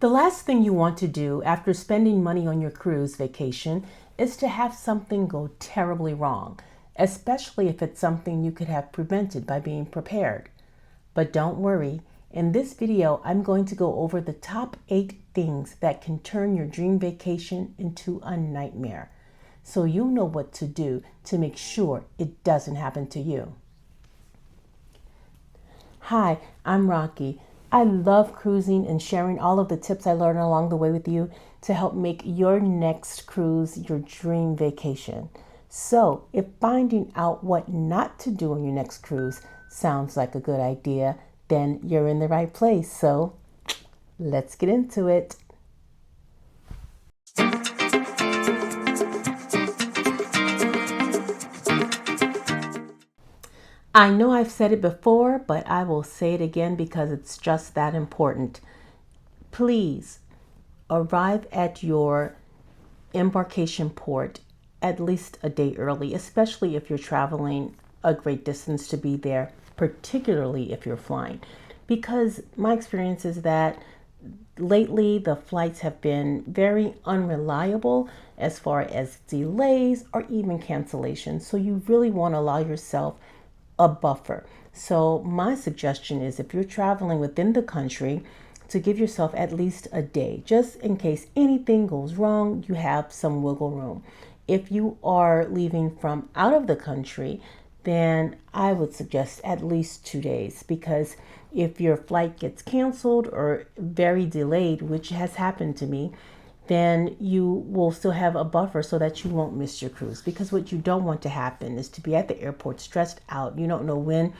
The last thing you want to do after spending money on your cruise vacation is to have something go terribly wrong, especially if it's something you could have prevented by being prepared. But don't worry, in this video, I'm going to go over the top 8 things that can turn your dream vacation into a nightmare, so you know what to do to make sure it doesn't happen to you. Hi, I'm Rocky. I love cruising and sharing all of the tips I learned along the way with you to help make your next cruise your dream vacation. So, if finding out what not to do on your next cruise sounds like a good idea, then you're in the right place. So, let's get into it. I know I've said it before, but I will say it again because it's just that important. Please arrive at your embarkation port at least a day early, especially if you're traveling a great distance to be there, particularly if you're flying. Because my experience is that lately the flights have been very unreliable as far as delays or even cancellations. So you really want to allow yourself a buffer. So my suggestion is if you're traveling within the country, to give yourself at least a day, just in case anything goes wrong, you have some wiggle room. If you are leaving from out of the country, then I would suggest at least 2 days, because if your flight gets canceled or very delayed, which has happened to me, then you will still have a buffer so that you won't miss your cruise. Because what you don't want to happen is to be at the airport stressed out. You don't know when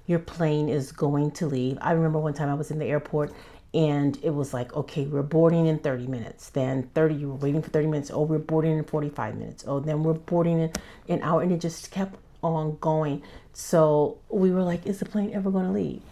your plane is going to leave. I remember one time I was in the airport and it was like, okay, we're boarding in 30 minutes. Then you were waiting for 30 minutes. Oh, we're boarding in 45 minutes. Oh, then we're boarding in an hour. And it just kept on going. So we were like, is the plane ever going to leave?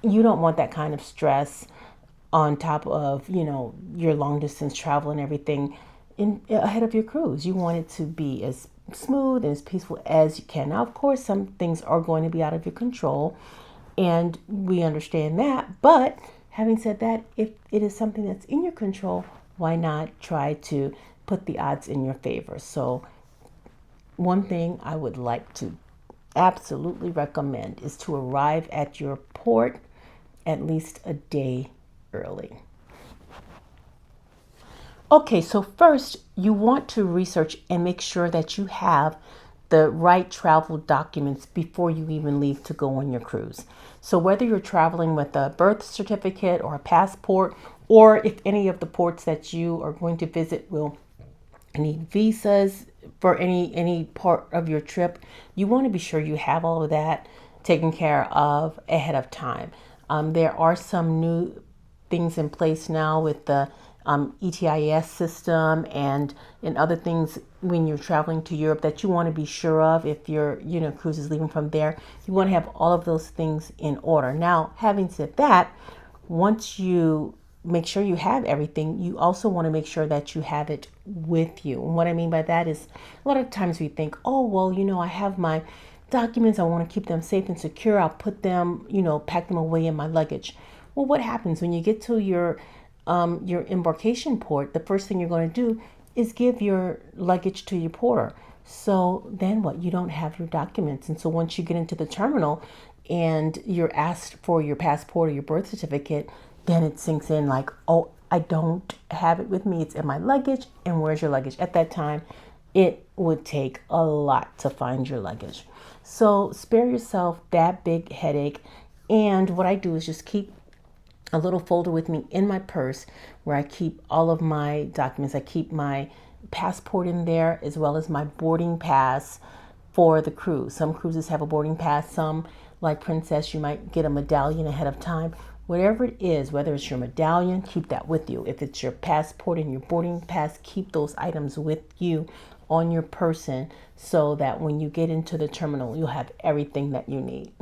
You don't want that kind of stress on top of, your long distance travel and everything ahead of your cruise. You want it to be as smooth and as peaceful as you can. Now, of course, some things are going to be out of your control, and we understand that. But having said that, if it is something that's in your control, why not try to put the odds in your favor? So one thing I would like to absolutely recommend is to arrive at your port at least a day early. Okay, so first you want to research and make sure that you have the right travel documents before you even leave to go on your cruise. So whether you're traveling with a birth certificate or a passport, or if any of the ports that you are going to visit will need visas for any part of your trip, you want to be sure you have all of that taken care of ahead of time. There are some new things in place now with the ETIS system and other things when you're traveling to Europe that you want to be sure of. If your cruise is leaving from there, you want to have all of those things in order. Now, having said that, once you make sure you have everything, you also want to make sure that you have it with you. And what I mean by that is, a lot of times we think, oh, well, I have my documents, I want to keep them safe and secure, I'll put them, pack them away in my luggage. Well, what happens when you get to your embarkation port? The first thing you're going to do is give your luggage to your porter. So then what? You don't have your documents. And so once you get into the terminal and you're asked for your passport or your birth certificate, then it sinks in like, oh, I don't have it with me. It's in my luggage. And where's your luggage? At that time, it would take a lot to find your luggage. So spare yourself that big headache. And what I do is just keep a little folder with me in my purse where I keep all of my documents. I keep my passport in there as well as my boarding pass for the cruise. Some cruises have a boarding pass. Some, like Princess, you might get a medallion ahead of time. Whatever it is, whether it's your medallion, keep that with you. If it's your passport and your boarding pass, keep those items with you on your person so that when you get into the terminal, you'll have everything that you need.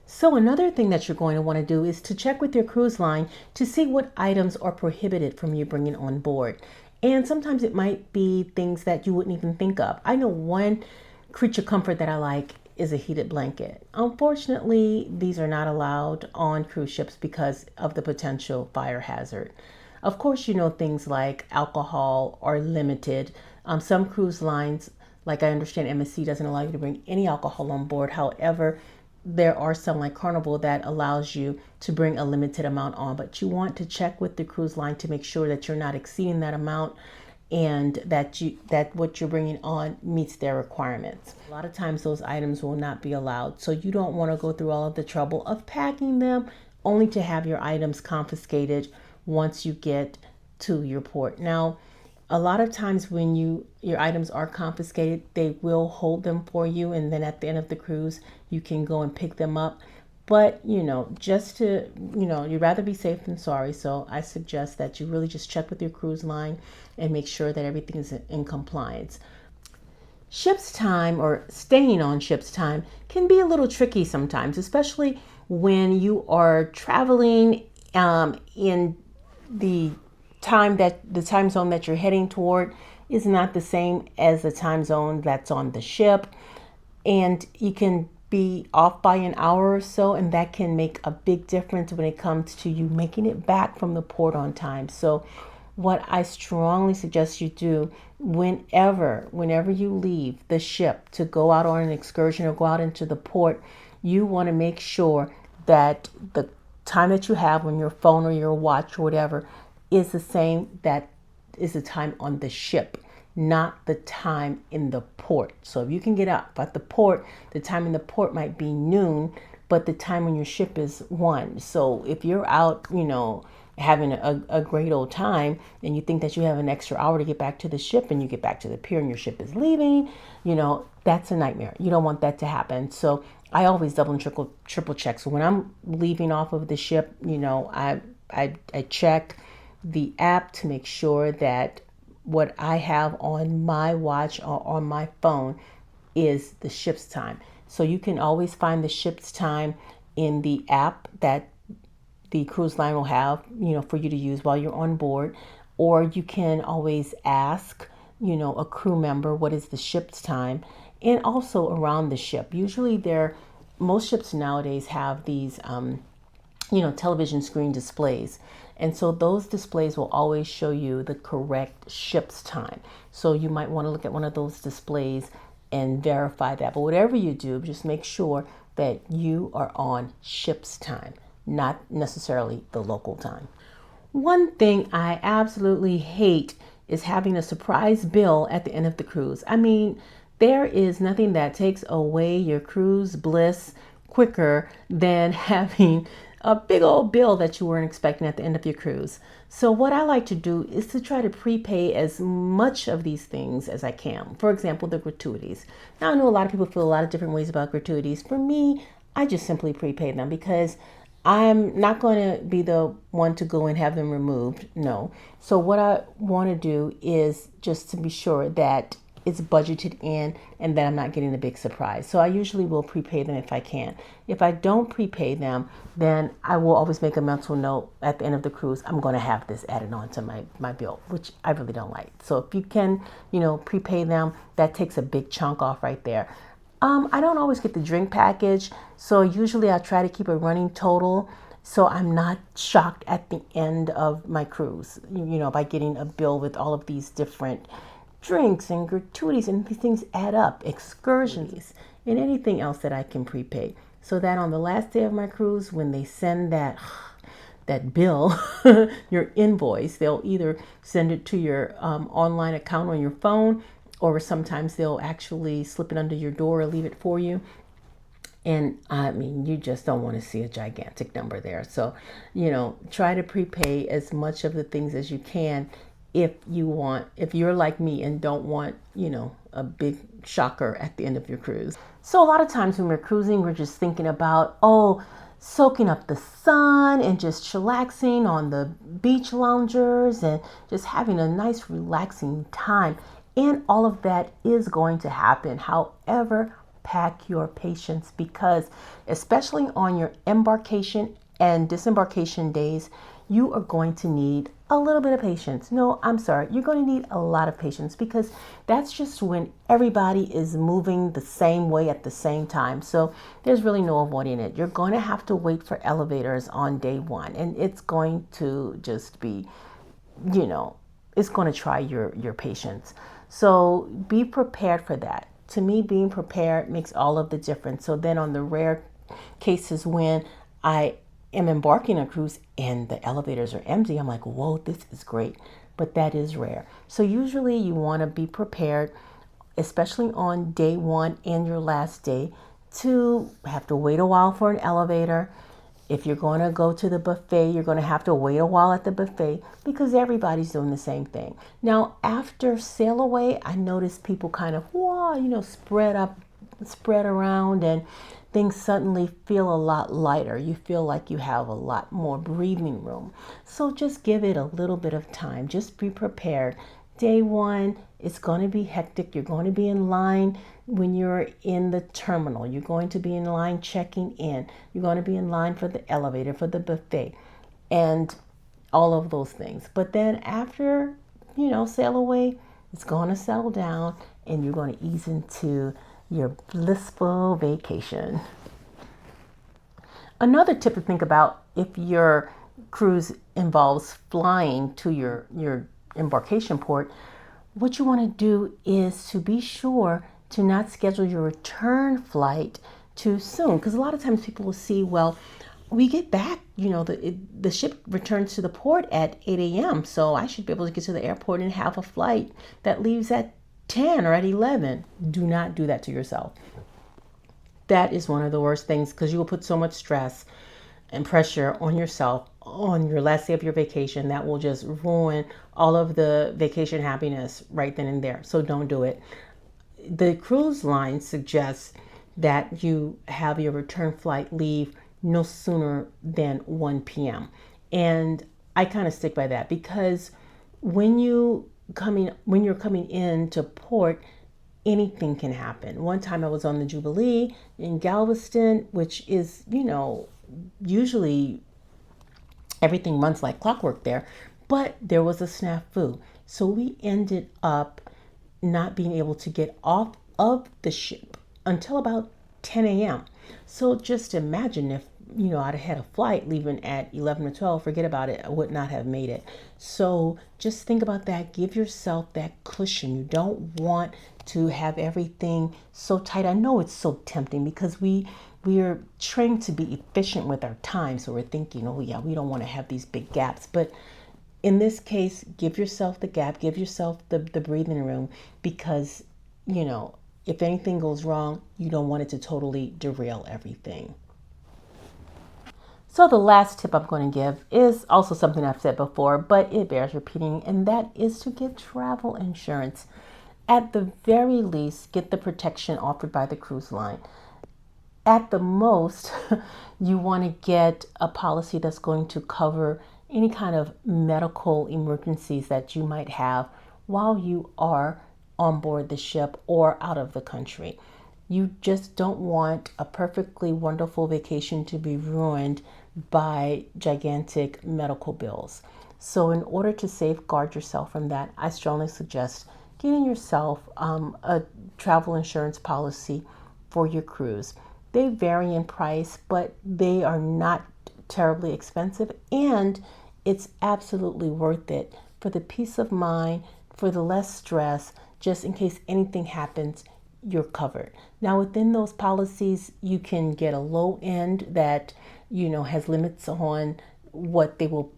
So another thing that you're going to want to do is to check with your cruise line to see what items are prohibited from you bringing on board. And sometimes it might be things that you wouldn't even think of. I know one creature comfort that I like is a heated blanket. Unfortunately, these are not allowed on cruise ships because of the potential fire hazard. Of course, things like alcohol are limited. Some cruise lines, like I understand MSC, doesn't allow you to bring any alcohol on board. However, there are some like Carnival that allows you to bring a limited amount on, but you want to check with the cruise line to make sure that you're not exceeding that amount and that what you're bringing on meets their requirements. A lot of times those items will not be allowed, so you don't want to go through all of the trouble of packing them only to have your items confiscated once you get to your port. Now, a lot of times when your items are confiscated, they will hold them for you, and then at the end of the cruise you can go and pick them up. But just to you'd rather be safe than sorry, so I suggest that you really just check with your cruise line and make sure that everything is in compliance. Ship's time, or staying on ship's time, can be a little tricky sometimes, especially when you are traveling in the time zone that you're heading toward is not the same as the time zone that's on the ship, and you can be off by an hour or so, and that can make a big difference when it comes to you making it back from the port on time. So what I strongly suggest you do whenever you leave the ship to go out on an excursion or go out into the port, you want to make sure that the time that you have on your phone or your watch or whatever is the same that is the time on the ship, not the time in the port. So if you can get up at the port, the time in the port might be noon, but the time on your ship is 1. So if you're out, having a great old time and you think that you have an extra hour to get back to the ship, and you get back to the pier and your ship is leaving, that's a nightmare. You don't want that to happen. So I always double and triple check. So when I'm leaving off of the ship, I check the app to make sure that what I have on my watch or on my phone is the ship's time. So you can always find the ship's time in the app that the cruise line will have, for you to use while you're on board. Or you can always ask, a crew member, what is the ship's time? And also around the ship. Usually most ships nowadays have these, television screen displays. And so those displays will always show you the correct ship's time. So you might want to look at one of those displays and verify that. But whatever you do, just make sure that you are on ship's time, not necessarily the local time. One thing I absolutely hate is having a surprise bill at the end of the cruise. I mean, there is nothing that takes away your cruise bliss quicker than having a big old bill that you weren't expecting at the end of your cruise. So what I like to do is to try to prepay as much of these things as I can. For example, the gratuities. Now, I know a lot of people feel a lot of different ways about gratuities. For me, I just simply prepay them because I'm not going to be the one to go and have them removed. No. So what I want to do is just to be sure that it's budgeted in and that I'm not getting a big surprise. So I usually will prepay them if I can. If I don't prepay them, then I will always make a mental note at the end of the cruise, I'm going to have this added on to my bill, which I really don't like. So if you can, prepay them, that takes a big chunk off right there. I don't always get the drink package, so usually I try to keep a running total so I'm not shocked at the end of my cruise, by getting a bill with all of these different drinks and gratuities, and these things add up, excursions, and anything else that I can prepay. So that on the last day of my cruise, when they send that bill, your invoice, they'll either send it to your online account on your phone, or sometimes they'll actually slip it under your door or leave it for you. And I mean, you just don't want to see a gigantic number there. So, try to prepay as much of the things as you can if you're like me and don't want, a big shocker at the end of your cruise. So a lot of times when we're cruising, we're just thinking about, soaking up the sun and just chillaxing on the beach loungers and just having a nice relaxing time. And all of that is going to happen. However, pack your patience, because especially on your embarkation and disembarkation days, you are going to need a little bit of patience. No, I'm sorry. You're going to need a lot of patience, because that's just when everybody is moving the same way at the same time. So there's really no avoiding it. You're going to have to wait for elevators on day 1, and it's going to just be you know, it's going to try your patience. So be prepared for that. To me, being prepared makes all of the difference. So then on the rare cases when I am embarking on a cruise and the elevators are empty, I'm like, whoa, this is great. But that is rare. So usually you want to be prepared, especially on day one and your last day, to have to wait a while for an elevator. If you're going to go to the buffet, you're going to have to wait a while at the buffet because everybody's doing the same thing. Now, after sail away, I noticed people kind of, wow, spread around, and things suddenly feel a lot lighter. You feel like you have a lot more breathing room. So just give it a little bit of time. Just be prepared. Day one, it's going to be hectic. You're going to be in line when you're in the terminal. You're going to be in line checking in. You're going to be in line for the elevator, for the buffet, and all of those things. But then after, sail away, it's going to settle down and you're going to ease into your blissful vacation. Another tip to think about if your cruise involves flying to your embarkation port, what you want to do is to be sure to not schedule your return flight too soon. Because a lot of times people will see, well, we get back, the ship returns to the port at 8 a.m. So I should be able to get to the airport and have a flight that leaves at 10 or at 11. Do not do that to yourself. That is one of the worst things because you will put so much stress and pressure on yourself on your last day of your vacation that will just ruin all of the vacation happiness right then and there. So don't do it. The cruise line suggests that you have your return flight leave no sooner than 1 p.m. And I kind of stick by that because when you're coming into port, anything can happen. One time I was on the Jubilee in Galveston, which is, usually everything runs like clockwork there, but there was a snafu. So we ended up not being able to get off of the ship until about 10 a.m. So just imagine if, I'd had a flight leaving at 11 or 12, forget about it. I would not have made it. So just think about that. Give yourself that cushion. You don't want to have everything so tight. I know it's so tempting because we are trained to be efficient with our time. So we're thinking, oh yeah, we don't want to have these big gaps. But in this case, give yourself the gap, give yourself the breathing room because, if anything goes wrong, you don't want it to totally derail everything. So the last tip I'm going to give is also something I've said before, but it bears repeating, and that is to get travel insurance. At the very least, get the protection offered by the cruise line. At the most, you want to get a policy that's going to cover any kind of medical emergencies that you might have while you are on board the ship or out of the country. You just don't want a perfectly wonderful vacation to be ruined by gigantic medical bills. So in order to safeguard yourself from that, I strongly suggest getting yourself a travel insurance policy for your cruise. They vary in price, but they are not terribly expensive, and it's absolutely worth it for the peace of mind, for the less stress, just in case anything happens, you're covered. Now, within those policies, you can get a low end that, has limits on what they will,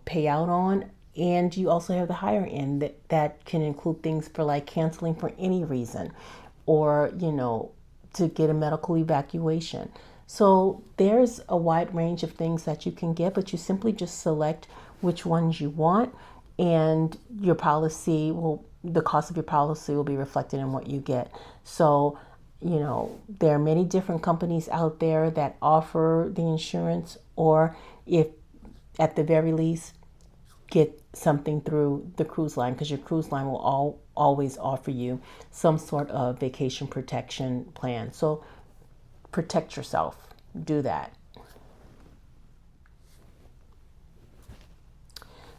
pay out on. And you also have the higher end that can include things for like canceling for any reason or, to get a medical evacuation. So there's a wide range of things that you can get, but you simply just select which ones you want, and the cost of your policy will be reflected in what you get. So, there are many different companies out there that offer the insurance, or if at the very least, get something through the cruise line, because your cruise line will always offer you some sort of vacation protection plan. So protect yourself. Do that.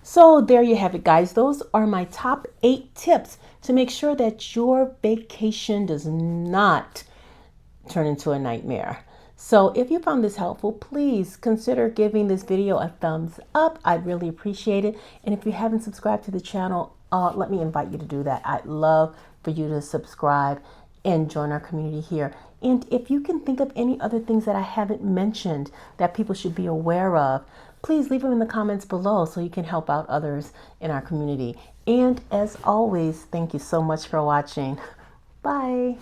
So there you have it, guys. Those are my top 8 tips to make sure that your vacation does not turn into a nightmare. So if you found this helpful, please consider giving this video a thumbs up. I'd really appreciate it. And if you haven't subscribed to the channel, let me invite you to do that. I'd love for you to subscribe and join our community here. And if you can think of any other things that I haven't mentioned that people should be aware of, please leave them in the comments below so you can help out others in our community. And as always, thank you so much for watching. Bye.